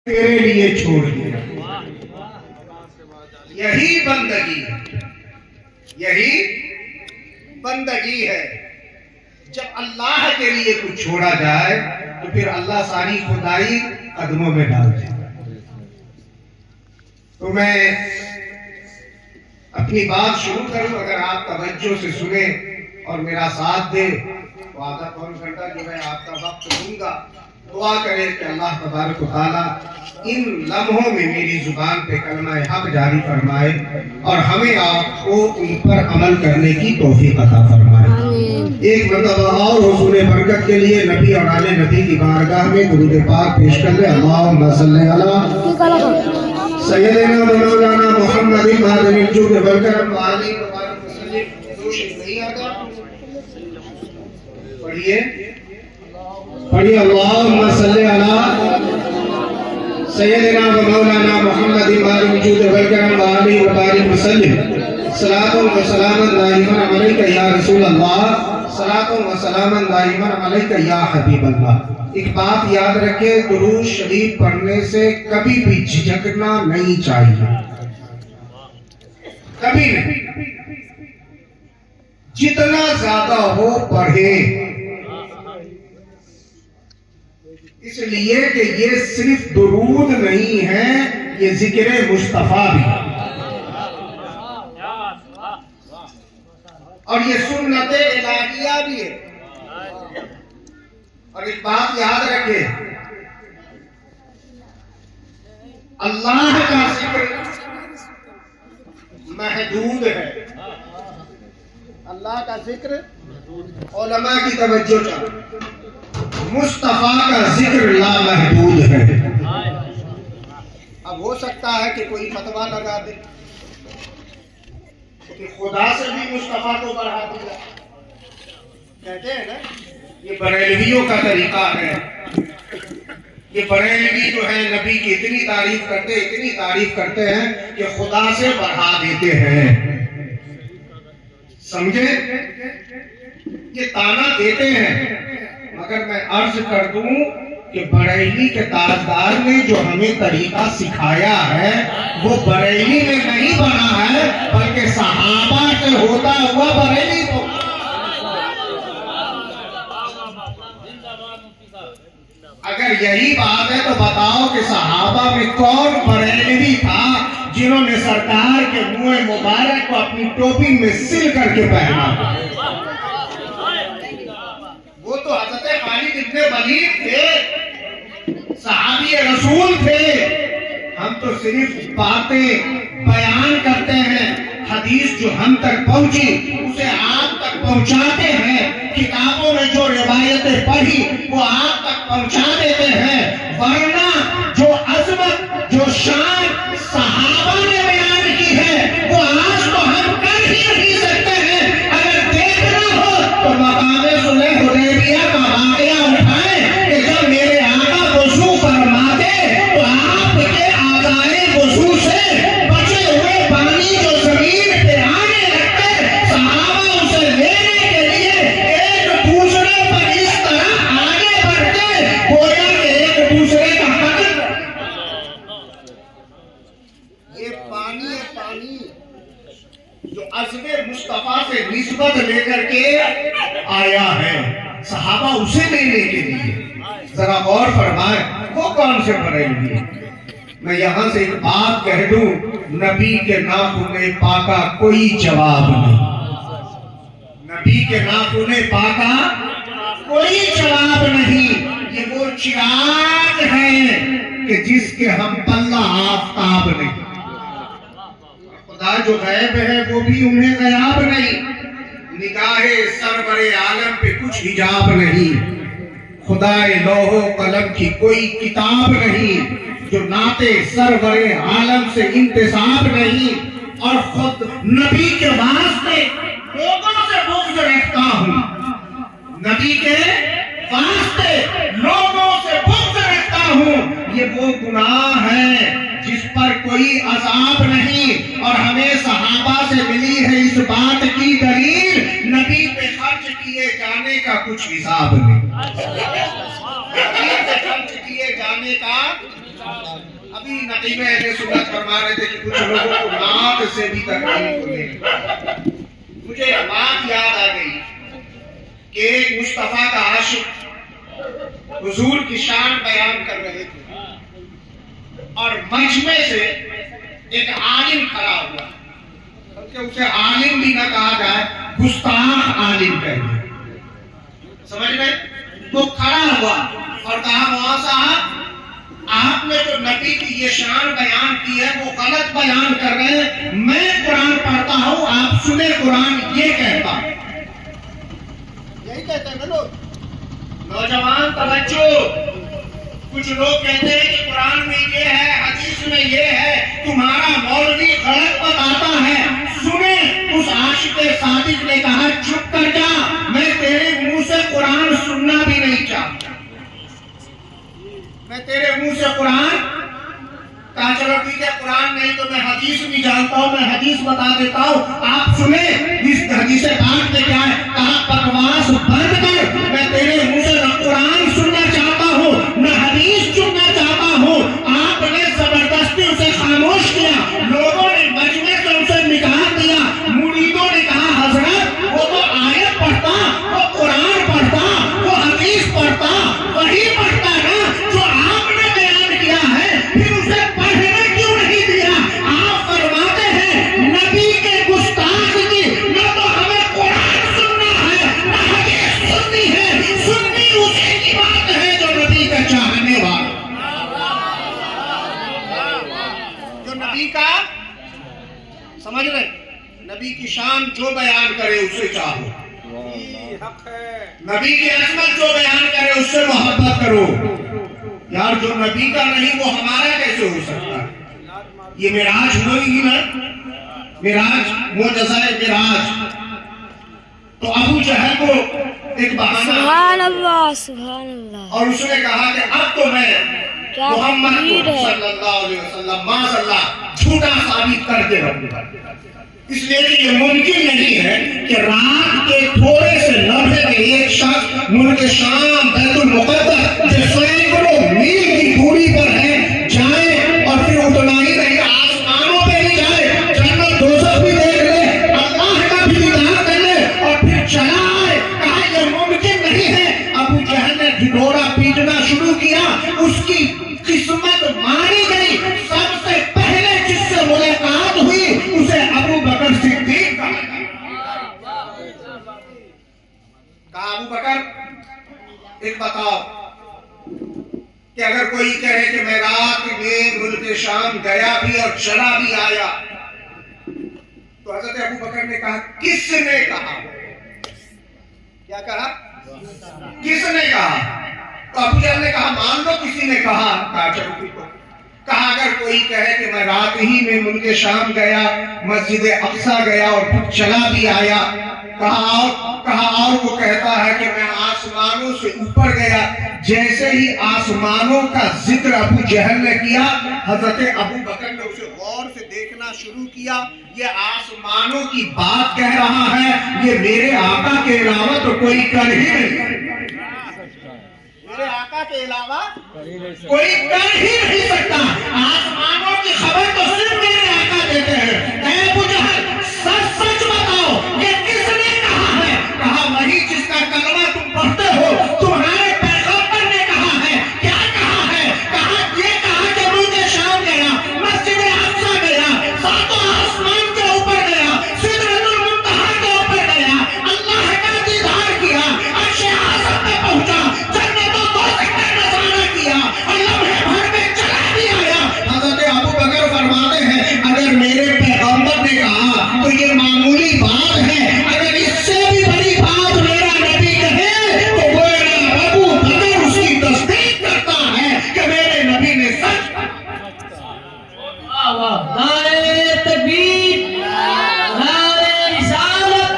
तेरे लिए छोड़ दिया। यही बंदगी है, यही बंदगी है। जब अल्लाह के लिए कुछ छोड़ा जाए तो फिर अल्लाह सारी खुदाई कदमों में डाल दे। तो मैं अपनी बात शुरू करूं, अगर आप तवज्जो से सुने और मेरा साथ दे तो आधा पौन घंटा जो है आपका वक्त दूंगा। दुआ करें कि अल्लाह तबारक व तआला इन लम्हों में मेरी जुबान पे कलमा हक जारी फरमाए और हमें आपको उन पर अमल करने की तौफीक अता फरमाए। एक मरतबा और हुज़ूर बरकत के लिए नबी और आले नबी की बारगाह में दुरूद पाक पेश कर ले। अल्लाहुम्मा सल्ली अला सय्यदिना व मौलाना मुहम्मदिन मादिनिल जुद वल करम व आलिहि व बारिक वसल्लम। जोश नहीं आता, पढ़िए पढ़िए। अल्लाहुम्मा सल्ली अला सय्यदिना व मौलाना मुहम्मदिन मादिनिल जुद वल करम व आलिहि व बारिक वसल्लम। सलातुन व सलामुन दाइमन अलैका या रसूल अल्लाह, सलातुन व सलामुन दाइमन अलैका या हबीब अल्लाह। एक बात याद रखें, दुरूद शरीफ पढ़ने से कभी भी झिझकना नहीं चाहिए, कभी नहीं। जितना ज्यादा हो पढ़े, इसलिए कि ये सिर्फ दुरूद नहीं है, ये जिक्र मुस्तफा भी है और ये सुन्नते इलाहिया भी है। और एक बात याद रखें, अल्लाह का जिक्र महदूद है, अल्लाह का जिक्र उलमा की तवज्जो चाहिए, मुस्तफा का जिक्र लामहदूद है। अब हो सकता है कि कोई फतवा लगा दे कि खुदा से भी मुस्तफा को बढ़ा दिया। कहते हैं ना, ये बरेलवियों का तरीका है। ये बरेलवी जो है नबी की इतनी तारीफ करते हैं कि खुदा से बढ़ा देते हैं। समझे? ये ताना देते हैं। मगर मैं अर्ज कर दूं कि बरेली के ताजदार ने जो हमें तरीका सिखाया है वो बरेली में नहीं बना है, बल्कि सहाबा से होता हुआ बरेली को। अगर यही बात है तो बताओ कि सहाबा में कौन बरेलवी था जिन्होंने सरकार के मुंह मुबारक को अपनी टोपी में सिल करके पहना? वो तो हज़रत खालिद इब्ने वलीद थे, सहाबी रसूल थे। हम तो सिर्फ बातें बयान करते हैं, हदीस जो हम तक पहुंची उसे आप तक पहुंचाते हैं। किताबों में जो रिवायतें पढ़ी वो आप तक पहुंचा देते हैं। वरना जो अजमत, जो शान सहाबा ने बयान की है वो आज तो हम कर ही नहीं सकते हैं। अगर देखना हो तो मकामे सुलह हुदैबिया का वाक़या उठाएं कि जब मेरे आका वज़ू फरमाते तो आपके आज़ाए वज़ू से बचे हुए पानी जो जमीन पे आने लगते, सहाबा उसे लेने के लिए एक दूसरे पर इस तरह आगे बढ़ते गोया कि एक दूसरे का कत्ल। ये पानी है, पानी जो अज़्मे मुस्तफा से निस्बत लेकर के आया है, सहाबा उसे लेने के लिए। जरा गौर फरमाए, वो कौन से बरेलवी? मैं यहाँ से एक बात कह दूं, नबी के नाखूने पाका कोई जवाब नहीं, नबी के नाखूने पाका कोई जवाब नहीं। ये वो चिराग है कि जिसके हम पल्ला आफताब नहीं। खुदा जो गैब है वो भी उन्हें गयाब नहीं। निगाहे सरवरे आलम पे कुछ हिजाब नहीं। खुदाए लोहो कलम की कोई किताब नहीं जो नाते सरवरे आलम से इंतसाब नहीं। और खुद नबी के वास्ते लोगों से बुग़्ज़ रखता हूँ, नबी के वास्ते लोगों से बुग़्ज़ रखता हूँ। ये वो गुनाह है जिस पर कोई अज़ाब नहीं। और हमें सहाबा से मिली है इस बात की दलील, नबी पे खर्च किए जाने का कुछ हिसाब नहीं, नबी पे खर्च किए जाने का अभी नकीब अहले सुन्नत फरमा रहे थे कि कुछ लोगों को नात से भी तकलीफ होगी। मुझे एक बात याद आ गई कि एक मुस्तफा का आशिक हुजूर की शान बयान कर रहे थे और मजमे से एक आलिम खड़ा हुआ, बल्कि उसे आलिम भी ना कहा जाए, गुस्ताख आलिम कहेंगे, समझ गए। तो खड़ा हुआ और कहा मौला साहब, आपने जो नबी की ये शान बयान की है वो गलत बयान कर रहे हैं। मैं कुरान पढ़ता हूं, आप सुने कुरान ये कहता। यही कहते हैं ना लोग। नौजवान तवज्जो, कुछ लोग कहते हैं कि कुरान में ये है, हदीस में ये है, तुम्हारा मौलवी गलत बताता है। सुने, उस आशिक सादिक ने कहा चुप कर जा, मैं तेरे मुंह से कुरान सुनना भी नहीं चाहता। मैं तेरे मुंह से कुरान, कहा चलो ठीक है कुरान नहीं तो मैं हदीस भी जानता हूं, मैं हदीस बता देता हूं, आप सुने इस हदीस पाक में क्या है। कहा बकवास बंद कर, मैं तेरे मुंह से न कुरान सुनना चाहता हूं न हदीस सुनना चाहता हूं। आपने जबरदस्ती उसे खामोश किया, लोगों ने मजमे से उसे निकाल दिया। मुरीदों ने कहा हजरत वो तो आयत पढ़ता, वो कुरान पढ़ता, वो हदीस पढ़ता, वही पढ़ता ना जो आपने बयान किया है, फिर उसे पढ़ने क्यों नहीं दिया। आप फरमाते हैं नबी के गुस्ताख की न तो हमें कुरान सुनना है न हदीस सुननी है। सुननी उसी की बात है जो नबी का चाहने वाला, जो नबी का, समझ रहे, नबी की शान जो बयान करे उससे चाहो, नबी की अजमत जो बयान करे उससे मोहब्बत करो। यार जो नबी का नहीं वो हमारा कैसे हो सकता है। ये मिराज हुई ना, मिराज वो जैसा मिराज। तो अबू जहल को एक बहाना, सुभान अल्लाह, सुभान अल्लाह, और उसने कहा कि अब तो मैं मोहम्मद सल्लल्लाहु अलैहि वसल्लम माशअल्लाह झूठा साबित करके रहूंगा। इसलिए कि ये मुमकिन नहीं है कि रात के थोड़े से लम्हे में एक शख्स मुल्क शाम बैतुल मुक़द्दस जो सैकड़ों मील की दूरी पर है जाए और फिर उतना ही नहीं आसमानों पे भी जाए, जन्नत दोज़ख भी देख ले, अल्लाह का भी दीदार कर ले और फिर चला आए। कहा यह मुमकिन नहीं है। अबू जहल ने ढिढोरा पीटना शुरू किया, उसकी किस्मत मारी गई। सबसे पहले जिससे मुलाकात हुई उसे अबू बकर सिद्दीक कहा। अबू बकर एक बताओ कि अगर कोई कहे कि मैं रात में मुल्क शाम गया भी और चला भी आया, तो हजरत अबू बकर ने कहा किसने कहा, क्या कहा, किसने कहा। तो अबू जहल ने कहा मान लो किसी ने कहा। कहा चलो ठीक है। कहा अगर कोई कहे कि मैं रात ही में मुल्क शाम गया, मस्जिद अक्सा गया और फिर चला भी आया, कहा और वो कहता है कि मैं आसमानों से ऊपर गया। जैसे ही आसमानों का जिक्र अबू जहल ने किया, हजरत अबू बकर ने उसे गौर से देखना शुरू किया। ये आसमानों की बात कह रहा है, ये मेरे आका के अलावा तो कोई कर ही नहीं, मेरे आका के अलावा कोई कर ही नहीं सकता। आसमानों की खबर तो सिर्फ मेरे आका देते हैं। अबू जहल सच सच बताओ ये किसने कहा है। कहा वही जिसका कलमा तुम पढ़ते हो, तुम्हारे पैगंबर ने कहा है। क्या कहा है। कहा ये कहा कि मुल्क शाम गया, मस्जिद अक्सा गया, सातों आसमान के ऊपर गया, सिदरतुल मुंतहा के ऊपर गया, अल्लाह का दीदार किया, अर्श आज़म पे पहुंचा, जन्नत और दोज़ख का नज़ारा किया और लम्हे भर में चला भी आया। हज़रत अबू बकर फरमाते हैं अगर मेरे पैगंबर ने कहा तो ये मामूली बात है, अगर इससे भी बड़ी बात मेरा नबी कहे तो मेरा अबू बकर उसकी तस्दीक करता है कि मेरे नबी ने सच कहा। नारे तकबीर, नारे रिसालत,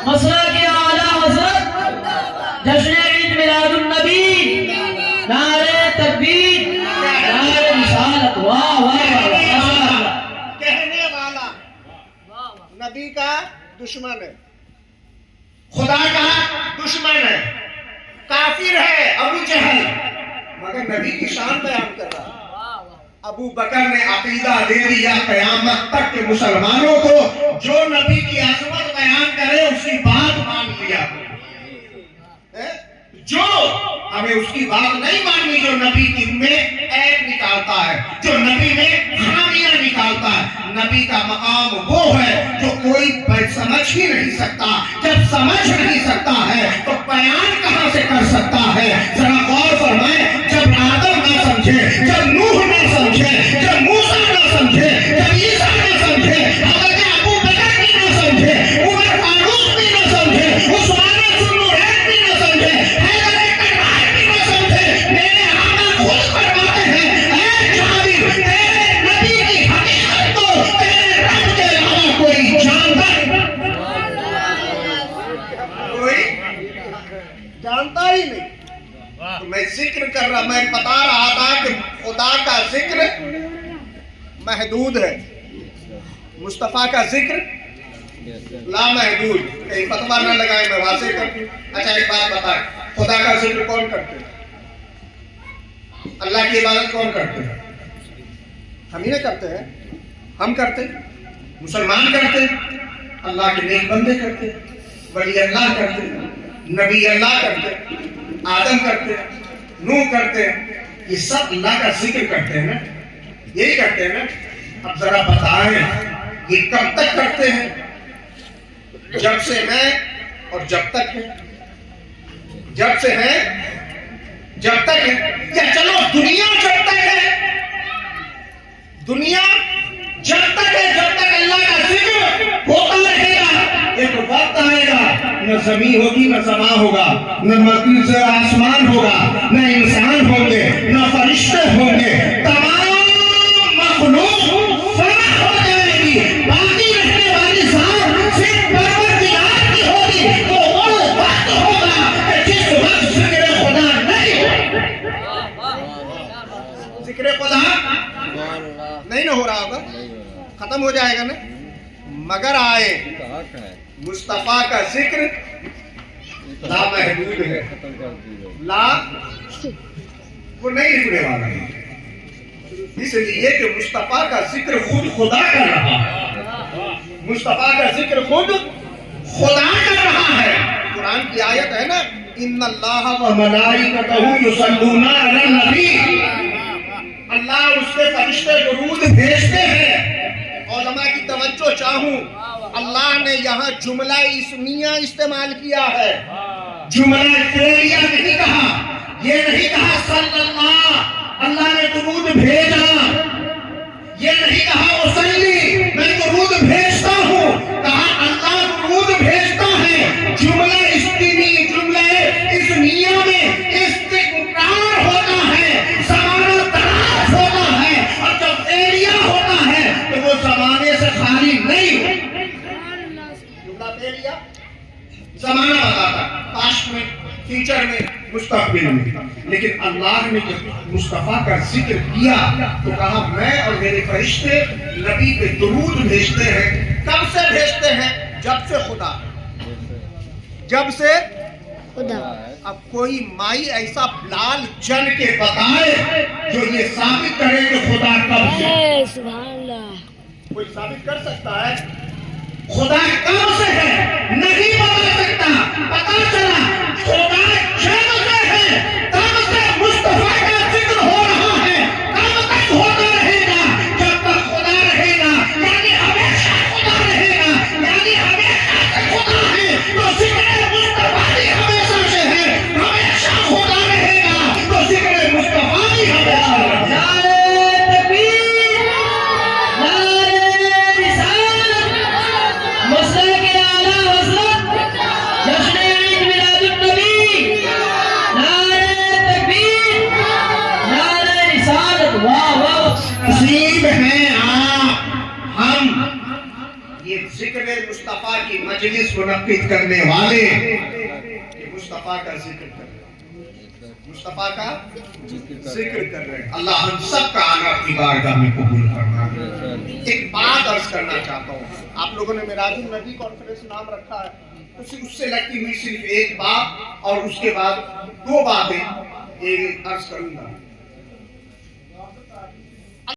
मसलक आला हज़रत, जश्न ईद मिलादुन नबी, नारे तकबीर, नारे रिसालत। वाह वाह वाह। कहने वाला नबी का दुश्मन है, खुदा का दुश्मन है, काफिर है अबू जहल, मगर नबी की शान बयान कर रहा है। अबू बकर ने अकीदा दे दिया क़यामत तक के मुसलमानों को, जो नबी की अज़मत बयान करे उसकी बात मान लिया। जो हमें उसकी बात नहीं माननी, जो नबी की में ऐब निकालता है, जो नबी में खामियां निकालता है। नबी का मकाम वो है जो कोई समझ ही नहीं सकता। जब समझ नहीं सकता है तो बयान कहां से कर सकता है? जरा गौर फरमाए, जब आदम ना समझे, जब नूह ना समझे, जब मूसा ना समझे, जब ईसा ना समझे, हज़रत अबू बकर भी ना समझे, उमर फारूक भी ना समझे, उस्मान ज़ुन्नुरैन भी ना समझे, हैदर कररार भी ना समझे, मेरे आका खुद फरमाते हैं, ऐ जाबिर, तेरे नबी की हकीकत को तेरे रब के अलावा कोई जानता ही नहीं। तो मैं जिक्र कर रहा, मैं बता रहा था कि खुदा का जिक्र महदूद है, मुस्तफा का जिक्र लामहदूद। कहीं फतवा न लगाए, मैं वाज़ेह कर दूं। अच्छा एक बात बताएं, खुदा का जिक्र कौन करते हैं? अल्लाह की इबादत कौन करते हैं? हम ही ना करते हैं, हम करते, मुसलमान करते, अल्लाह के नेक बंदे करते, वली अल्लाह करते, नबी अल्लाह करते, आदम करते, नूह करते, ये सब अल्लाह का जिक्र करते हैं ना, यही करते हैं ना। अब जरा बताएं ये कब तक करते हैं? जब से है और जब तक है, जब से है जब तक है। या चलो दुनिया जब तक है, दुनिया जब तक है, जब तक अल्लाह का जिक्र होता रहेगा, एक वक्त आएगा न ज़मीन होगी न समा होगा, न मस्जिद से आसमान होगा, न इंसान होंगे, न फरिश्ते होंगे, तमाम मखलूक फना हो जाएगी, बाकी रहने वाली जात सिर्फ परवरदिगार की होगी। तो वो वक्त होगा कि जिस वक्त जिक्र खुदा नहीं होगा, जिक्र खुदा नहीं ना हो रहा होगा, खत्म हो जाएगा ना। मगर आए मुस्तफा का जिक्र लामहदूद है, ला वो नहीं रुकने वाला है। इसलिए कि मुस्तफा का जिक्र खुद खुदा कर रहा है, मुस्तफा का जिक्र खुद खुदा कर रहा है। कुरान की आयत है ना, इन्नल्लाह व मलाइकतहू युसल्लूना अलन नबी, अल्लाह उसके फरिश्ते दुरूद भेजते हैं। उलमा की तवज्जो चाहूं, अल्लाह ने यहाँ जुमला इस्मिया इस्तेमाल किया है, जुमला फ़िलिया नहीं कहा। ये नहीं कहा सल्लल्लाह, अल्लाह ने दुरूद भेजा, ये नहीं कहा उसल्ली, मैं दुरूद भेजता हूँ, कहा अल्लाह दुरूद भेजता है। जुमला इस्तिनी, जुमला इस्मिया में इस्तिक़रार होता है, ज़माना तराफ होता है, और जब फ़िलिया होता है तो वो ज़माने से खाली नहीं होता। ज़माना बताता, पास्ट में, फ्यूचर में, मुस्तक़बिल में। लेकिन अल्लाह ने जब मुस्तफ़ा का जिक्र किया तो कहा मैं और मेरे फरिश्ते नबी पे दुरूद भेजते हैं। कब से भेजते हैं? जब से खुदा, जब से खुदा। अब कोई माई ऐसा लाल जन के बताए जो ये साबित करे कि खुदा कब से। सुभान अल्लाह। कोई साबित कर सकता है खुदा कब से है? नहीं बता सकता। पता चला खुदा जब से है, तब से मुस्तफा का जिक्र हो रहा है। कब तक होता रहेगा? जब तक खुदा रहेगा, यानी हमेशा खुदा रहेगा, यानी हमेशा से खुदा है तो जिक्र मुस्तफा भी हमेशा से है, हमेशा खुदा रहेगा तो जिक्र मुस्तफा भी हमेशा रहेगा। मुस्तफा की मजलिस मुनक्किद करने वाले मुस्तफा का जिक्र कर रहे हैं, मुस्तफा का जिक्र कर रहे हैं। अल्लाह हम सब का आना अपनी बारगाह में कबूल करना। एक बात अर्ज करना चाहता हूँ, आप लोगों ने मेराजुन नबी कॉन्फ्रेंस नाम रखा है, उससे लगती हुई सिर्फ एक बात और उसके बाद दो बातें अर्ज करूंगा।